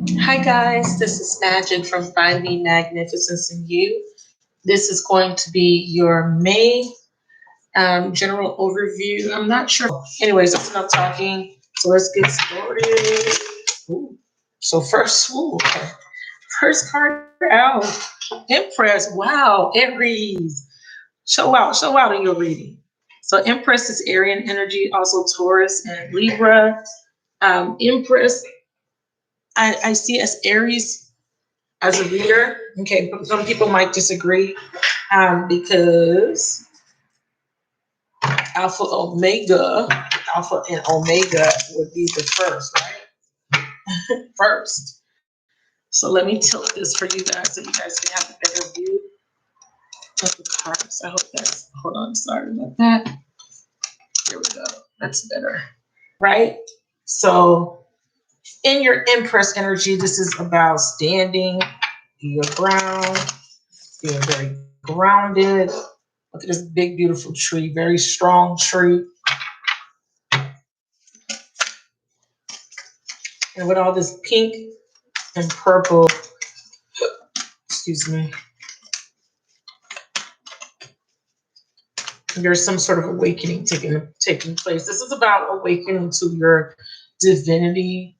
Hi guys, this is Magic from Finding Magnificence in You. This is going to be your May general overview. I'm not sure. Anyways, that's enough talking. So let's get started. Ooh. So first card out. Empress. Wow, Aries. Show out in your reading. So Empress is Aryan energy, also Taurus and Libra. Empress, I see as Aries as a reader. Okay, but some people might disagree because Alpha and Omega would be the first, right? First. So let me tilt this for you guys so you guys can have a better view of the cards. I hope that's, hold on, sorry about that. Here we go. That's better, right? So in your Empress energy, this is about standing your ground, being very grounded. Look at this big, beautiful tree, very strong tree. And with all this pink and purple, excuse me, there's some sort of awakening taking place. This is about awakening to your divinity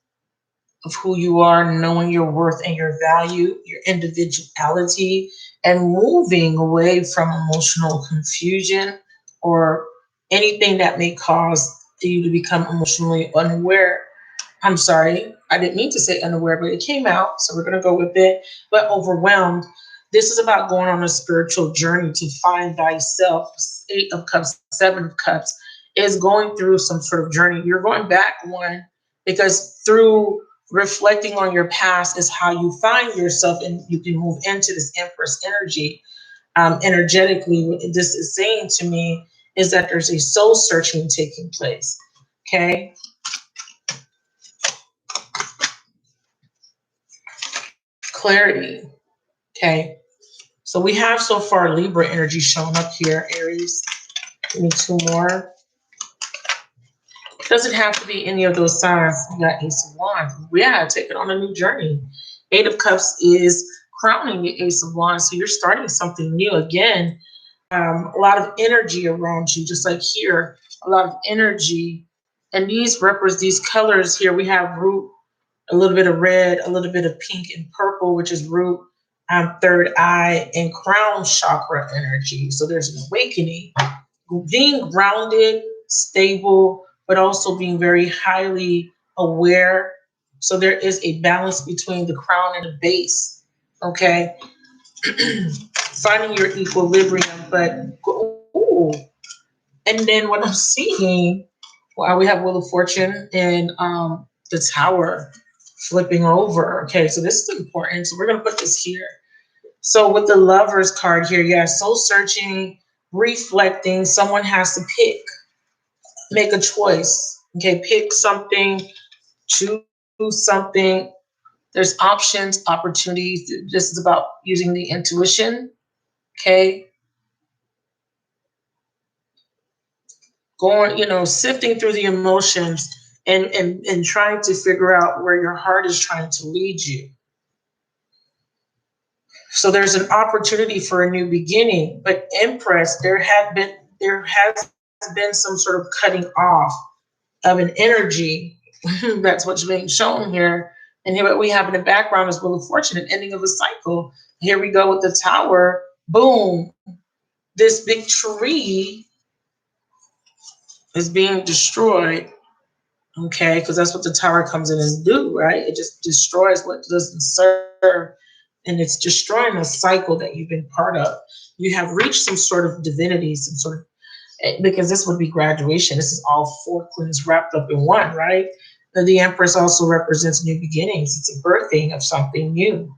of who you are, knowing your worth and your value, your individuality, and moving away from emotional confusion or anything that may cause you to become emotionally unaware. I'm sorry, I didn't mean to say unaware, but it came out, so we're going to go with it. But overwhelmed. This is about going on a spiritual journey to find thyself. Eight of Cups, Seven of Cups is going through some sort of journey. You're going back one because through reflecting on your past is how you find yourself and you can move into this Empress energy. Energetically, what this is saying to me is that there's a soul searching taking place. Okay. Clarity. Okay. So we have so far Libra energy showing up here, Aries. Give me two more. It doesn't have to be any of those signs. You got Ace of Wands. Yeah, take it on a new journey. Eight of Cups is crowning the Ace of Wands. So you're starting something new again. A lot of energy around you, just like here, a lot of energy. And these represent these colors here. We have root, a little bit of red, a little bit of pink and purple, which is root, third eye, and crown chakra energy. So there's an awakening, being grounded, stable, but also being very highly aware. So there is a balance between the crown and the base. Okay. Finding your equilibrium, but ooh. And then what I'm seeing, well, we have Wheel of Fortune and the Tower flipping over. Okay, so this is important. So we're gonna put this here. So with the Lovers card here, yeah, soul searching, reflecting. Someone has to pick, make a choice. Okay, pick something, choose something. There's options, opportunities. This is about using the intuition. Okay, going, sifting through the emotions and trying to figure out where your heart is trying to lead you. So there's an opportunity for a new beginning. But Empress, there has been some sort of cutting off of an energy. That's what's being shown here. And here what we have in the background is Wheel of Fortune, an ending of a cycle. Here we go with the Tower. Boom. This big tree is being destroyed. Okay, because that's what the Tower comes in and do, right? It just destroys what doesn't serve, and it's destroying a cycle that you've been part of. You have reached some sort of divinity, some sort of, because this would be graduation. This is all four queens wrapped up in one, right? And the Empress also represents new beginnings. It's a birthing of something new.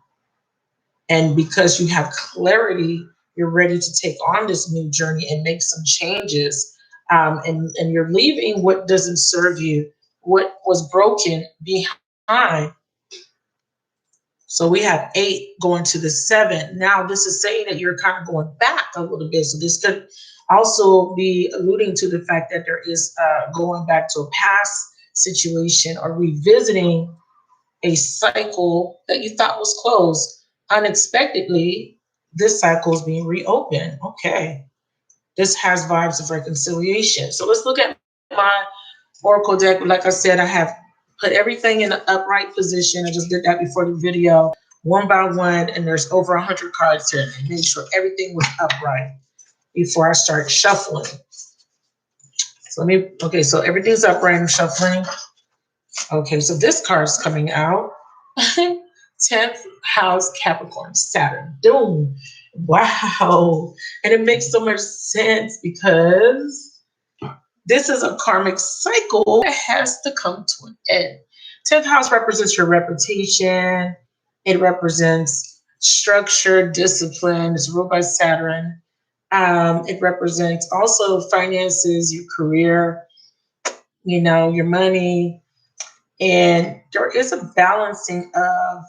And because you have clarity, you're ready to take on this new journey and make some changes. And you're leaving what doesn't serve you, what was broken behind. So we have 8 going to the 7. Now this is saying that you're kind of going back a little bit. So this could also be alluding to the fact that there is going back to a past situation or revisiting a cycle that you thought was closed. Unexpectedly, this cycle is being reopened. Okay. This has vibes of reconciliation. So let's look at my Oracle deck. Like I said, I have put everything in the upright position. I just did that before the video, one by one, and there's over 100 cards here. And made sure everything was upright before I start shuffling. So okay, so everything's upright. I'm shuffling. Okay, so this card's coming out. 10th house Capricorn, Saturn. Doom. Wow. And it makes so much sense because this is a karmic cycle that has to come to an end. 10th house represents your reputation. It represents structure, discipline. It's ruled by Saturn. It represents also finances, your career, your money. And there is a balancing of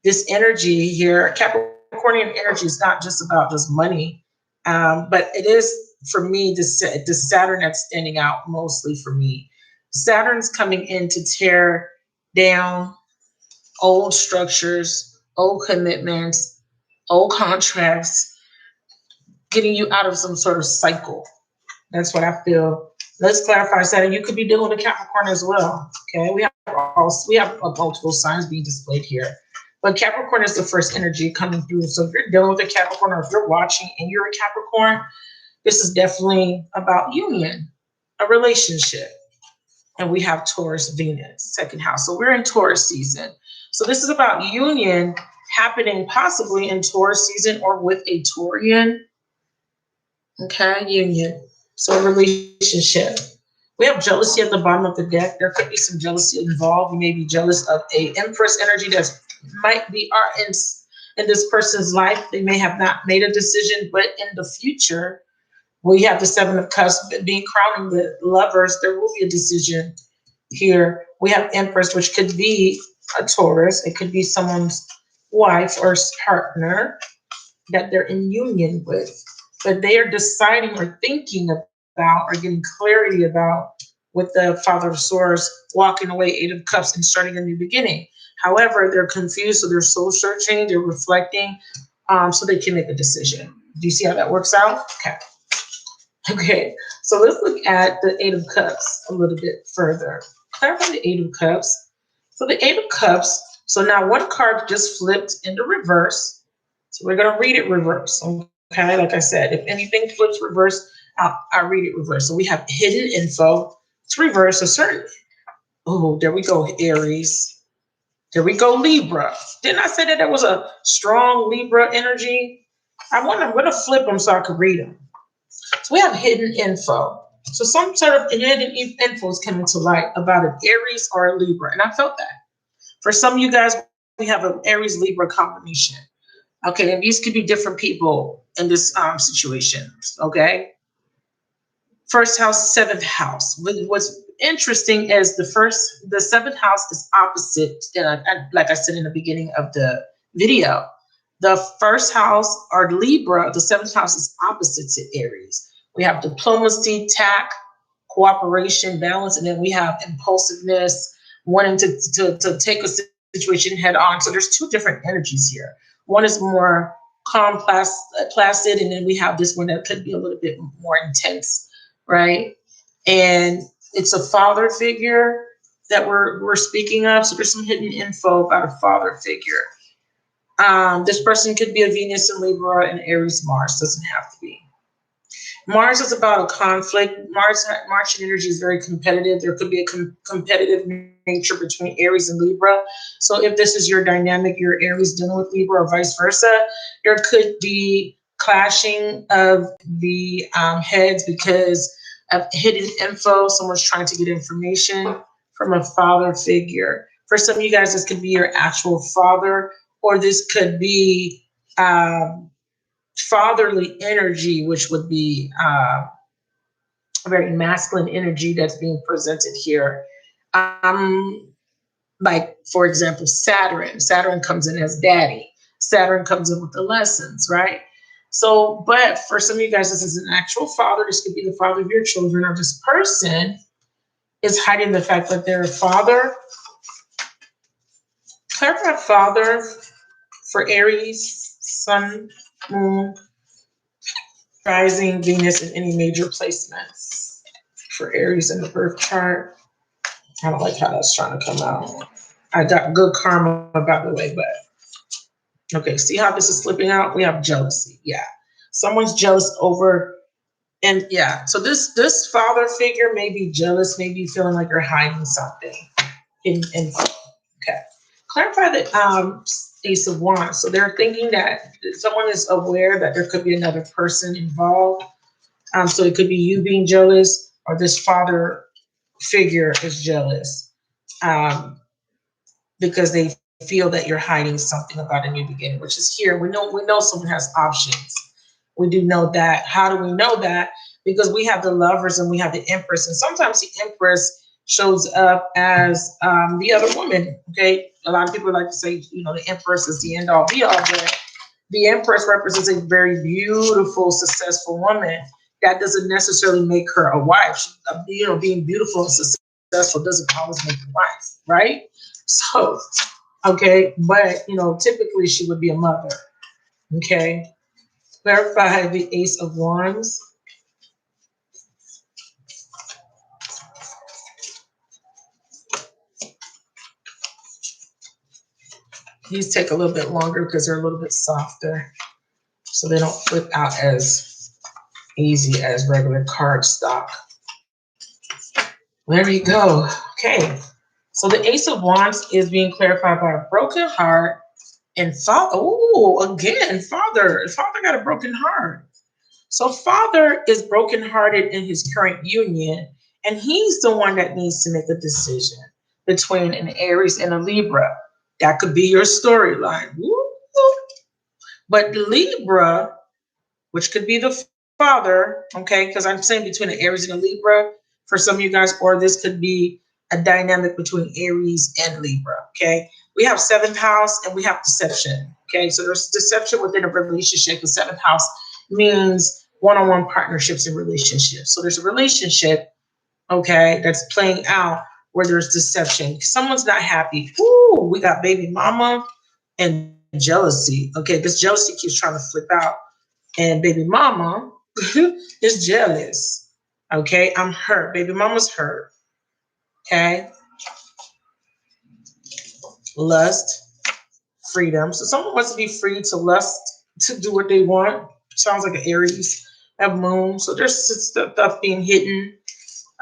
this energy here. Capricornian energy is not just about just money, but it is, for me, the Saturn that's standing out mostly for me. Saturn's coming in to tear down old structures, old commitments, old contracts, getting you out of some sort of cycle. That's what I feel. Let's clarify, Saturn. You could be dealing with a Capricorn as well. Okay, we have multiple signs being displayed here, but Capricorn is the first energy coming through. So if you're dealing with a Capricorn, or if you're watching and you're a Capricorn, this is definitely about union, a relationship. And we have Taurus, Venus, second house. So we're in Taurus season. So this is about union happening possibly in Taurus season or with a Taurian. Okay, union. So relationship. We have jealousy at the bottom of the deck. There could be some jealousy involved. You may be jealous of a Empress energy that might be in this person's life. They may have not made a decision, but in the future, we have the Seven of Cups being crowning the lovers. There will be a decision here. We have Empress, which could be a Taurus. It could be someone's wife or partner that they're in union with, but they are deciding or thinking about or getting clarity about, with the Father of Swords walking away, Eight of Cups, and starting a new beginning. However, they're confused, so they're soul searching, they're reflecting, so they can make a decision. Do you see how that works out? Okay, so let's look at the Eight of Cups a little bit further. Clarify the Eight of Cups. So the Eight of Cups, so now one card just flipped into reverse. So we're going to read it reverse. Okay, like I said, if anything flips reverse, I'll read it reverse. So we have hidden info. It's reverse. So certainly, oh, there we go, Aries. There we go, Libra. Didn't I say that there was a strong Libra energy? I'm going to flip them so I can read them. So we have hidden info. So some sort of hidden info is coming to light about an Aries or a Libra. And I felt that. For some of you guys, we have an Aries-Libra combination. Okay, and these could be different people in this situation. Okay. First house, seventh house. What's interesting is the seventh house is opposite, like I said in the beginning of the video. The first house, or Libra, the seventh house is opposite to Aries. We have diplomacy, tact, cooperation, balance, and then we have impulsiveness, wanting to take a situation head on. So there's two different energies here. One is more calm, placid, and then we have this one that could be a little bit more intense, right? And it's a father figure that we're speaking of. So there's some hidden info about a father figure. This person could be a Venus in Libra and Aries Mars. Doesn't have to be. Mars is about a conflict. Martian energy is very competitive. There could be a competitive nature between Aries and Libra. So if this is your dynamic, your Aries dealing with Libra or vice versa, there could be clashing of the heads because of hidden info. Someone's trying to get information from a father figure. For some of you guys, this could be your actual father, or this could be fatherly energy, which would be a very masculine energy that's being presented here. Like, for example, Saturn. Saturn comes in as daddy. Saturn comes in with the lessons, right? So, but for some of you guys, this is an actual father. This could be the father of your children, or this person is hiding the fact that they're a father Clarify father for Aries, Sun, Moon, Rising, Venus, and any major placements for Aries in the birth chart. I don't like how that's trying to come out. I got good karma, by the way, but okay, see how this is slipping out? We have jealousy. Yeah. Someone's jealous over, and yeah, so this father figure may be jealous, maybe feeling like you're hiding something. Okay. Clarify the Ace of Wands. So they're thinking that someone is aware that there could be another person involved. So it could be you being jealous, or this father figure is jealous because they feel that you're hiding something about a new beginning, which is here. We know someone has options. We do know that. How do we know that? Because we have the Lovers and we have the Empress, and sometimes the Empress shows up as the other woman. Okay, a lot of people like to say, the Empress is the end all be all, but the Empress represents a very beautiful, successful woman. That doesn't necessarily make her a wife. Being beautiful and successful doesn't always make a wife, right? So, okay, but typically she would be a mother. Okay, clarify the Ace of Wands. These take a little bit longer because they're a little bit softer, so they don't flip out as easy as regular card stock. There you go. Okay, so the Ace of Wands is being clarified by a broken heart and father. Oh, again, father. Father got a broken heart. So father is brokenhearted in his current union, and he's the one that needs to make a decision between an Aries and a Libra. That could be your storyline. But Libra, which could be the father, okay, because I'm saying between an Aries and a Libra for some of you guys, or this could be a dynamic between Aries and Libra, okay? We have seventh house and we have deception, okay? So there's deception within a relationship. The seventh house means one-on-one partnerships and relationships. So there's a relationship, okay, that's playing out where there's deception. Someone's not happy. Ooh, we got baby mama and jealousy. Okay, this jealousy keeps trying to flip out. And baby mama is jealous. Okay, I'm hurt. Baby mama's hurt. Okay. Lust, freedom. So someone wants to be free to lust, to do what they want. Sounds like an Aries. Have moon. So there's stuff being hidden.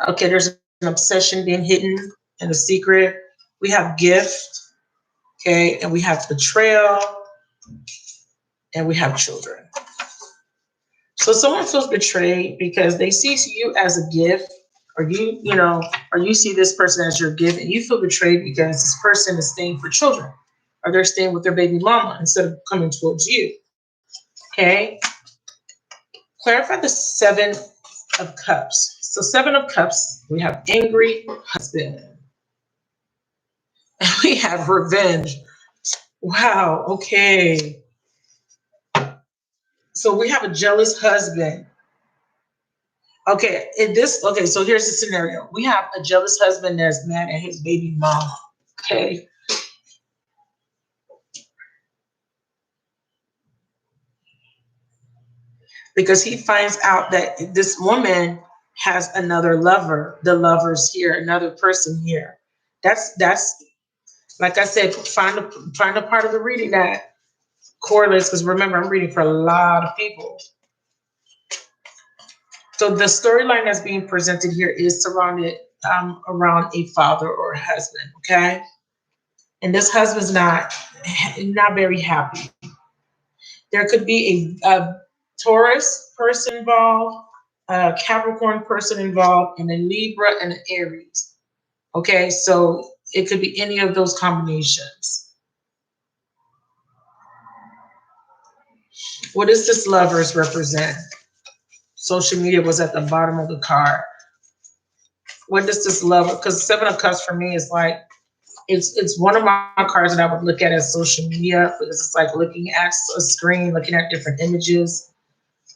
Okay, there's an obsession being hidden and a secret. We have gift. Okay, and we have betrayal. And we have children. So someone feels betrayed because they see you as a gift, or you see this person as your gift, and you feel betrayed because this person is staying for children, or they're staying with their baby mama instead of coming towards you. Okay. Clarify the Seven of Cups. So Seven of Cups, we have angry husband, and we have revenge. Wow. Okay. So we have a jealous husband. Okay, so here's the scenario. We have a jealous husband that's mad at his baby mama. Okay. Because he finds out that this woman has another lover. The lover's here, another person here. That's like I said, find a part of the reading that correlates, because remember, I'm reading for a lot of people. So the storyline that's being presented here is surrounded around a father or a husband, okay? And this husband's not very happy. There could be a Taurus person involved, a Capricorn person involved, and a Libra and an Aries. Okay, so it could be any of those combinations. What does this lovers represent? Social media was at the bottom of the card. What does this lover? Because Seven of Cups for me is like, it's one of my cards that I would look at as social media, because it's like looking at a screen, looking at different images.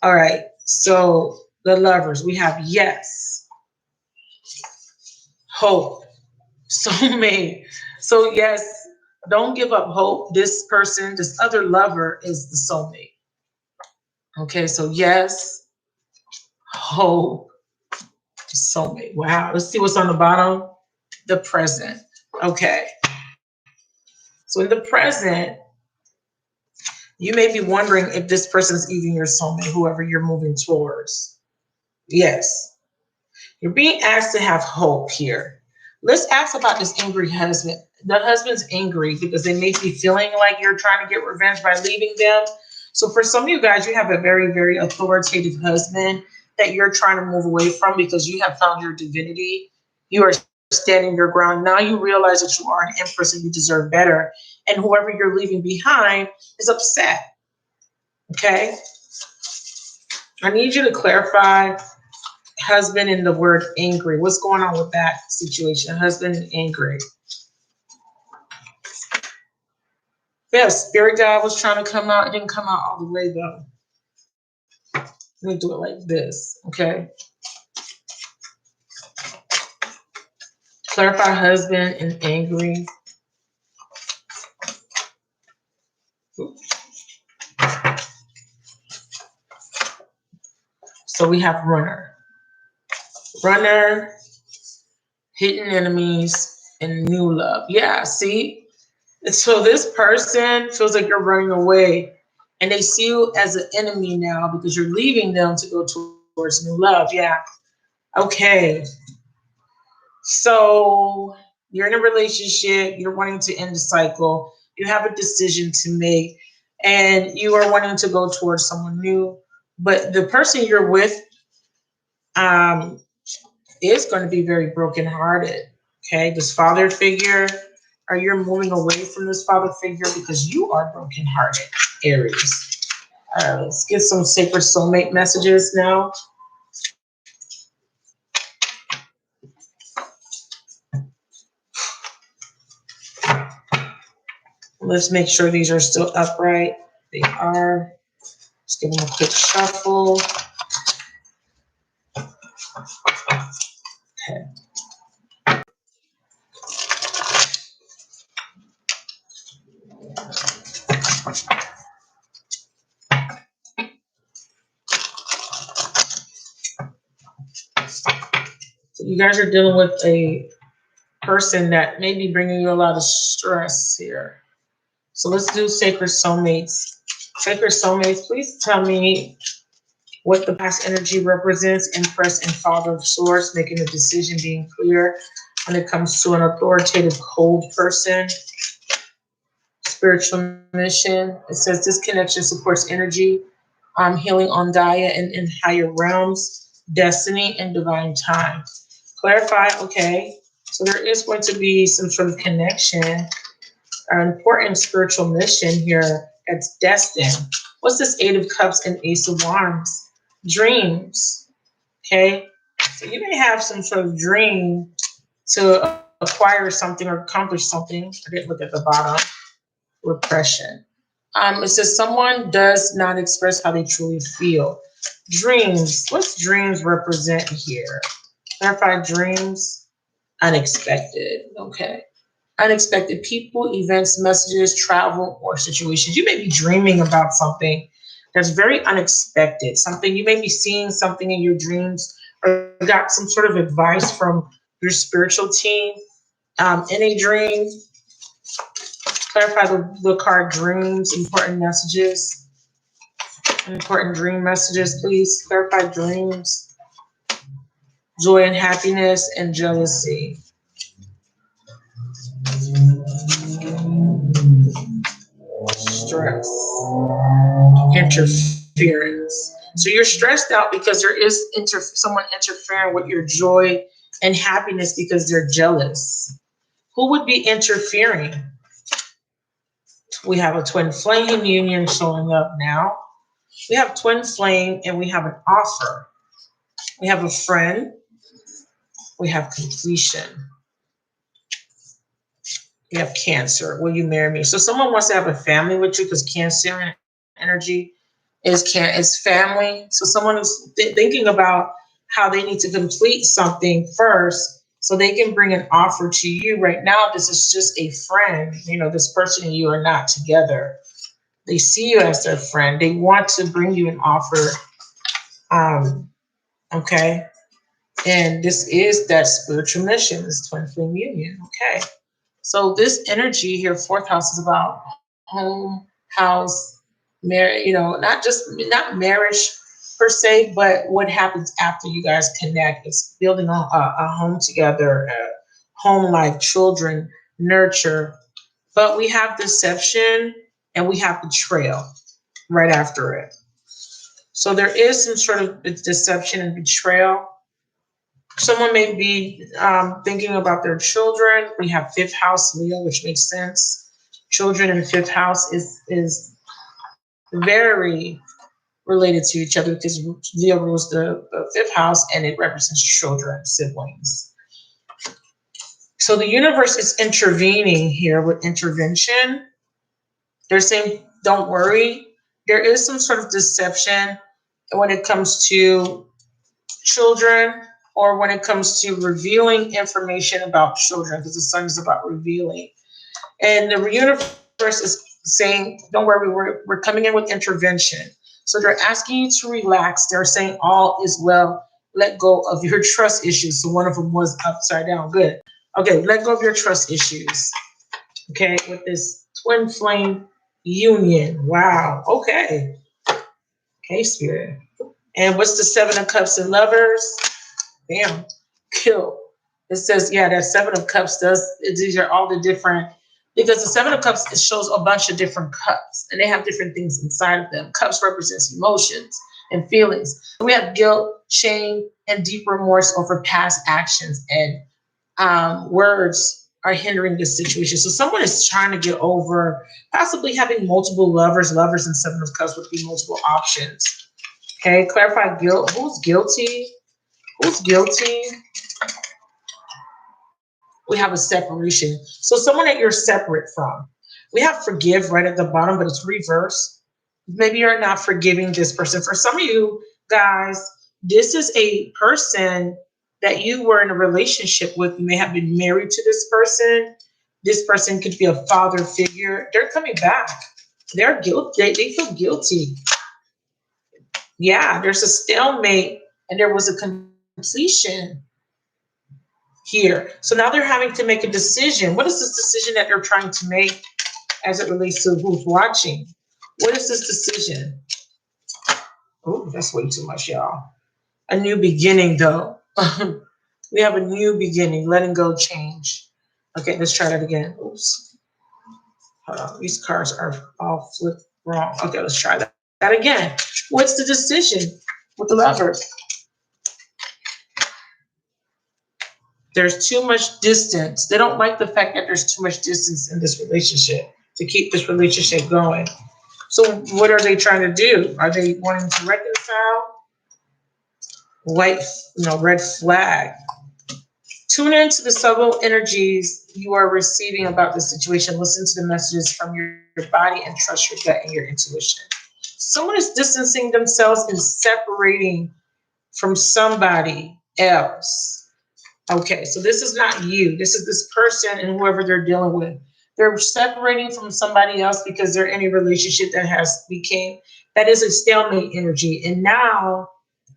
All right, so the lovers, we have yes, hope, soulmate. So yes, Don't give up hope. This person, this other lover is the soulmate. Okay, so yes, hope, soulmate. Wow. Let's see what's on the bottom. The present. Okay. So in the present, you may be wondering if this person is even your soulmate, whoever you're moving towards. Yes. You're being asked to have hope here. Let's ask about this angry husband. The husband's angry because they may be feeling like you're trying to get revenge by leaving them. So for some of you guys, you have a very, very authoritative husband that you're trying to move away from because you have found your divinity. You are standing your ground. Now you realize that you are an empress and you deserve better. And whoever you're leaving behind is upset. Okay? I need you to clarify husband and the word angry. What's going on with that situation? Husband and angry. Yeah, spirit guide was trying to come out. It didn't come out all the way though. Let me do it like this, okay? Clarify husband and angry. So we have runner. Runner, hidden enemies, and new love. Yeah, see? So this person feels like you're running away and they see you as an enemy now because you're leaving them to go towards new love. Yeah. Okay. So you're in a relationship, you're wanting to end the cycle, you have a decision to make, and you are wanting to go towards someone new. But the person you're with is going to be very brokenhearted. Okay, this father figure, or you're moving away from this father figure because you are brokenhearted, Aries. Let's get some sacred soulmate messages now. Let's make sure these are still upright. They are. Let's give them a quick shuffle. Okay. So you guys are dealing with a person that may be bringing you a lot of stress here. So let's do sacred soulmates. Sacred soulmates, please tell me what the past energy represents. Empress and Father of Swords, making a decision, being clear when it comes to an authoritative, cold person. Spiritual mission. It says this connection supports energy, healing on Gaia and in higher realms, destiny, and divine time. Clarify, okay. So there is going to be some sort of connection, an important spiritual mission here that's destined. What's this Eight of Cups and Ace of Wands? Dreams, okay? So you may have some sort of dream to acquire something or accomplish something. I didn't look at the bottom. Repression. It says someone does not express how they truly feel. Dreams. What's dreams represent here? Clarify dreams. Unexpected. Okay. Unexpected people, events, messages, travel, or situations. You may be dreaming about something that's very unexpected. Something you may be seeing something in your dreams or got some sort of advice from your spiritual team in a dream. Clarify the card dreams, important messages. Important dream messages, please. Clarify dreams. Joy and happiness and jealousy. Stress. Interference. So you're stressed out because there is someone interfering with your joy and happiness because they're jealous. Who would be interfering? We have a twin flame union showing up now. We have twin flame and we have an offer. We have a friend. We have completion. We have Cancer. Will you marry me? So someone wants to have a family with you because Cancer energy is family. So someone is thinking about how they need to complete something first So they can bring an offer to you right now. This is just a friend. You know, this person and you are not together. They see you as their friend. They want to bring you an offer. Okay. And this is that spiritual mission, this twin flame union. Okay. So this energy here, fourth house, is about home, house, marriage, you know, not marriage per se, but what happens after you guys connect. It's building a home together, home life, children, nurture. But we have deception and we have betrayal right after it. So there is some sort of deception and betrayal. Someone may be thinking about their children. We have fifth house Leo, which makes sense. Children in the fifth house is very related to each other because Leo rules the fifth house and it represents children, siblings. So the universe is intervening here with intervention. They're saying, don't worry. There is some sort of deception when it comes to children or when it comes to revealing information about children, because the sun is about revealing. And the universe is saying, don't worry, we're coming in with intervention. So they're asking you to relax. They're saying all is well. Let go of your trust issues. So one of them was upside down. Good. Okay, let go of your trust issues. Okay, with this twin flame union. Wow. Okay. Okay, spirit. And what's the seven of cups and lovers? Bam. Kill. It says, yeah, that seven of cups these are all the different, because the seven of cups, it shows a bunch of different cups and they have different things inside of them. Cups represents emotions and feelings. We have guilt, shame, and deep remorse over past actions, and words are hindering this situation. So someone is trying to get over possibly having multiple lovers. Lovers and seven of cups would be multiple options. Okay, clarify guilt. Who's guilty? Who's guilty? We have a separation. So someone that you're separate from. We have forgive right at the bottom, but it's reverse. Maybe you're not forgiving this person. For some of you guys, this is a person that you were in a relationship with. You may have been married to this person. This person could be a father figure. They're coming back. They're guilty. They feel guilty. Yeah, there's a stalemate and there was a completion here. So now they're having to make a decision. What is this decision that they're trying to make as it relates to who's watching? What is this decision? Oh, that's way too much, y'all. A new beginning, though. We have a new beginning, letting go, change. Okay, let's try that again. Oops. Hold on. These cards are all flipped wrong. Okay, let's try that again. What's the decision with the lovers? There's too much distance. They don't like the fact that there's too much distance in this relationship to keep this relationship going. So what are they trying to do? Are they wanting to reconcile? Red flag. Tune into the subtle energies you are receiving about the situation. Listen to the messages from your body and trust your gut and your intuition. Someone is distancing themselves and separating from somebody else. Okay, so this is not you. This is this person and whoever they're dealing with. They're separating from somebody else because they're in a relationship that is a stalemate energy. And now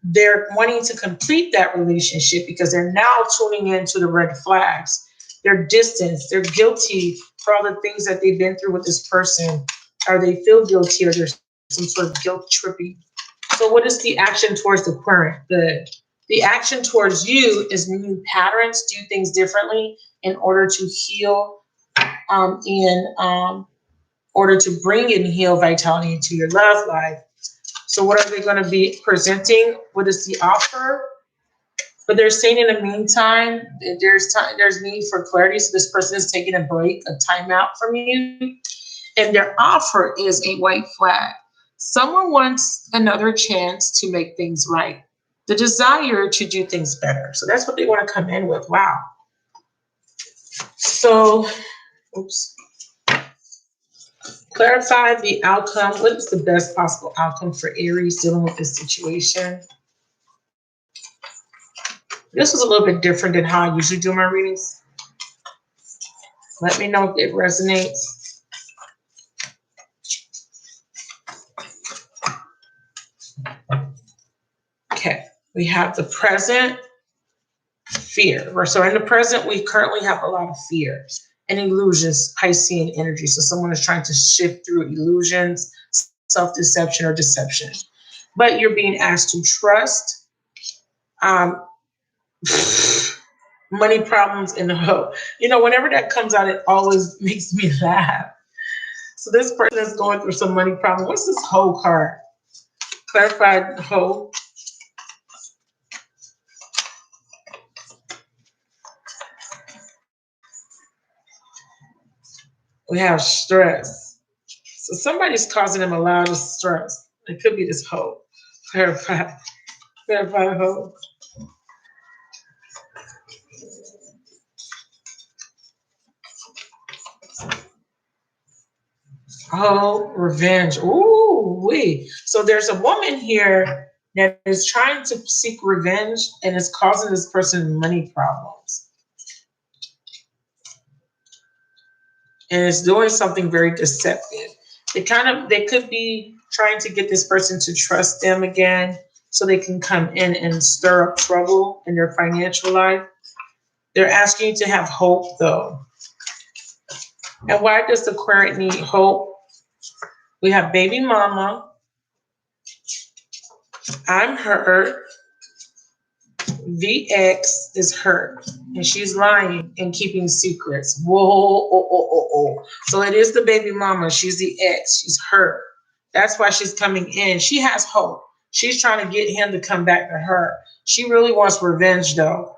they're wanting to complete that relationship because they're now tuning into the red flags. They're distanced. They're guilty for all the things that they've been through with this person, or they feel guilty, or there's some sort of guilt tripping. So what is the action towards the current? The action towards you is new patterns, do things differently in order to heal, in order to bring in heal vitality into your love life. So what are they going to be presenting? What is the offer? But they're saying in the meantime, there's need for clarity. So this person is taking a break, a timeout from you. And their offer is a white flag. Someone wants another chance to make things right. The desire to do things better. So that's what they want to come in with. Wow. So, clarify the outcome. What is the best possible outcome for Aries dealing with this situation? This was a little bit different than how I usually do my readings. Let me know if it resonates. Okay, we have the present, fear. So in the present, we currently have a lot of fears and illusions, Piscean energy. So someone is trying to shift through illusions, self-deception, or deception. But you're being asked to trust. Money problems and hope. You know, whenever that comes out, it always makes me laugh. So this person is going through some money problem. What's this hoe card? Clarified hoe. We have stress. So somebody's causing them a lot of stress. It could be this hoe. Clarified hoe. Oh, revenge. Ooh, wee. So there's a woman here that is trying to seek revenge and is causing this person money problems. And it's doing something very deceptive. They could be trying to get this person to trust them again so they can come in and stir up trouble in their financial life. They're asking you to have hope though. And why does the Aquarius need hope? We have baby mama. I'm hurt. VX is hurt. And she's lying and keeping secrets. Whoa, oh, oh, oh, oh. So it is the baby mama. She's the ex. She's hurt. That's why she's coming in. She has hope. She's trying to get him to come back to her. She really wants revenge though.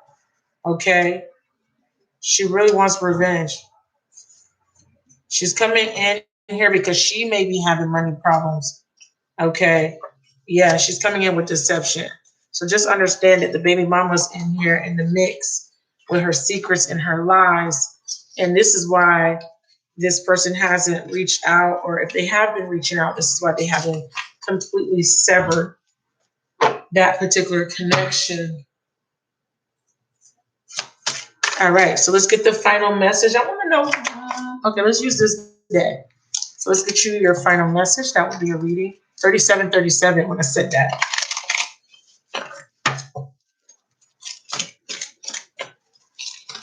Okay? She really wants revenge. She's coming in here because she may be having money problems. Okay? Yeah, she's coming in with deception. So just understand that the baby mama's in here in the mix with her secrets and her lies. And this is why this person hasn't reached out, or if they have been reaching out, this is why they haven't completely severed that particular connection. All right, so let's get the final message. I want to know, okay, let's use this day. So let's get you your final message. That would be a reading. 3737 when I said that.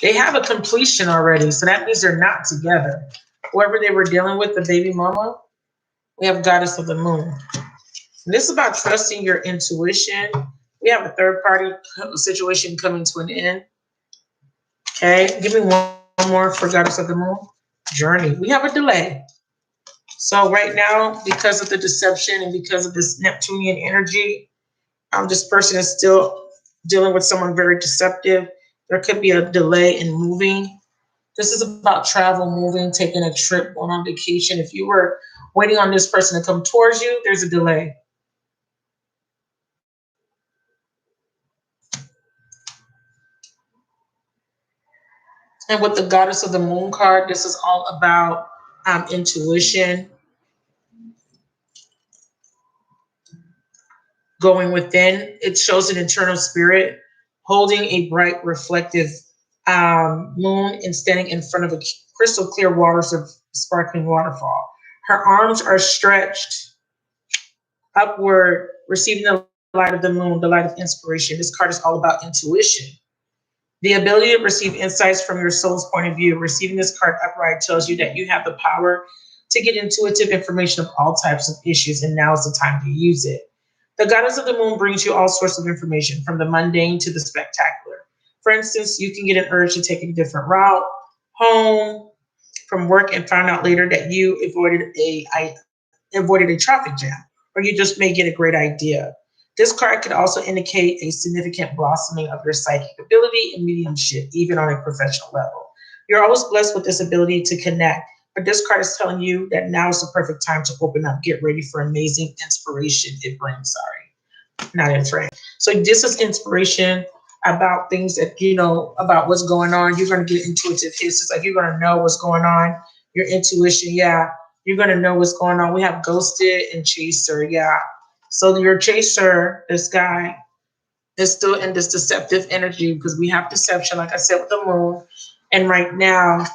They have a completion already, so that means they're not together. Whoever they were dealing with, the baby mama, we have goddess of the moon. And this is about trusting your intuition. We have a third party situation coming to an end. Okay, give me one more for goddess of the moon. Journey. We have a delay. So right now, because of the deception and because of this Neptunian energy, this person is still dealing with someone very deceptive. There could be a delay in moving. This is about travel, moving, taking a trip, going on vacation. If you were waiting on this person to come towards you, there's a delay. And with the goddess of the moon card, this is all about intuition, going within. It shows an internal spirit holding a bright, reflective moon and standing in front of a crystal clear waters of sparkling waterfall. Her arms are stretched upward, receiving the light of the moon, the light of inspiration. This card is all about intuition. The ability to receive insights from your soul's point of view. Receiving this card upright tells you that you have the power to get intuitive information of all types of issues, and now is the time to use it. The goddess of the moon brings you all sorts of information, from the mundane to the spectacular. For instance, you can get an urge to take a different route home from work and find out later that you avoided a traffic jam, or you just may get a great idea. This card could also indicate a significant blossoming of your psychic ability and mediumship, even on a professional level. You're always blessed with this ability to connect, but this card is telling you that now is the perfect time to open up. Get ready for amazing inspiration it brings. Sorry, not in French. So this is inspiration about things that, about what's going on. You're going to get intuitive hits. It's like you're going to know what's going on. Your intuition, yeah. You're going to know what's going on. We have ghosted and chaser, yeah. So your chaser, this guy, is still in this deceptive energy because we have deception, like I said, with the moon. And right now,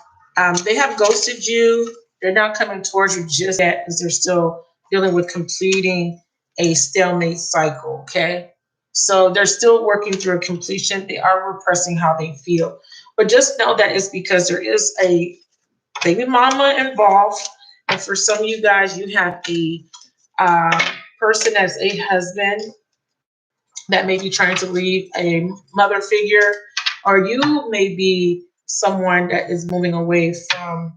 they have ghosted you. They're not coming towards you just yet because they're still dealing with completing a stalemate cycle, okay? So they're still working through a completion. They are repressing how they feel. But just know that it's because there is a baby mama involved. And for some of you guys, you have a person as a husband that may be trying to leave a mother figure, or you may be someone that is moving away from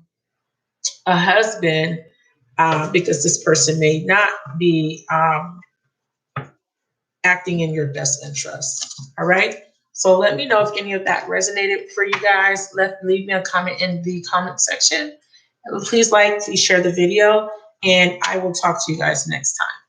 a husband because this person may not be acting in your best interest. All right. So let me know if any of that resonated for you guys. Leave me a comment in the comment section. And please share the video, and I will talk to you guys next time.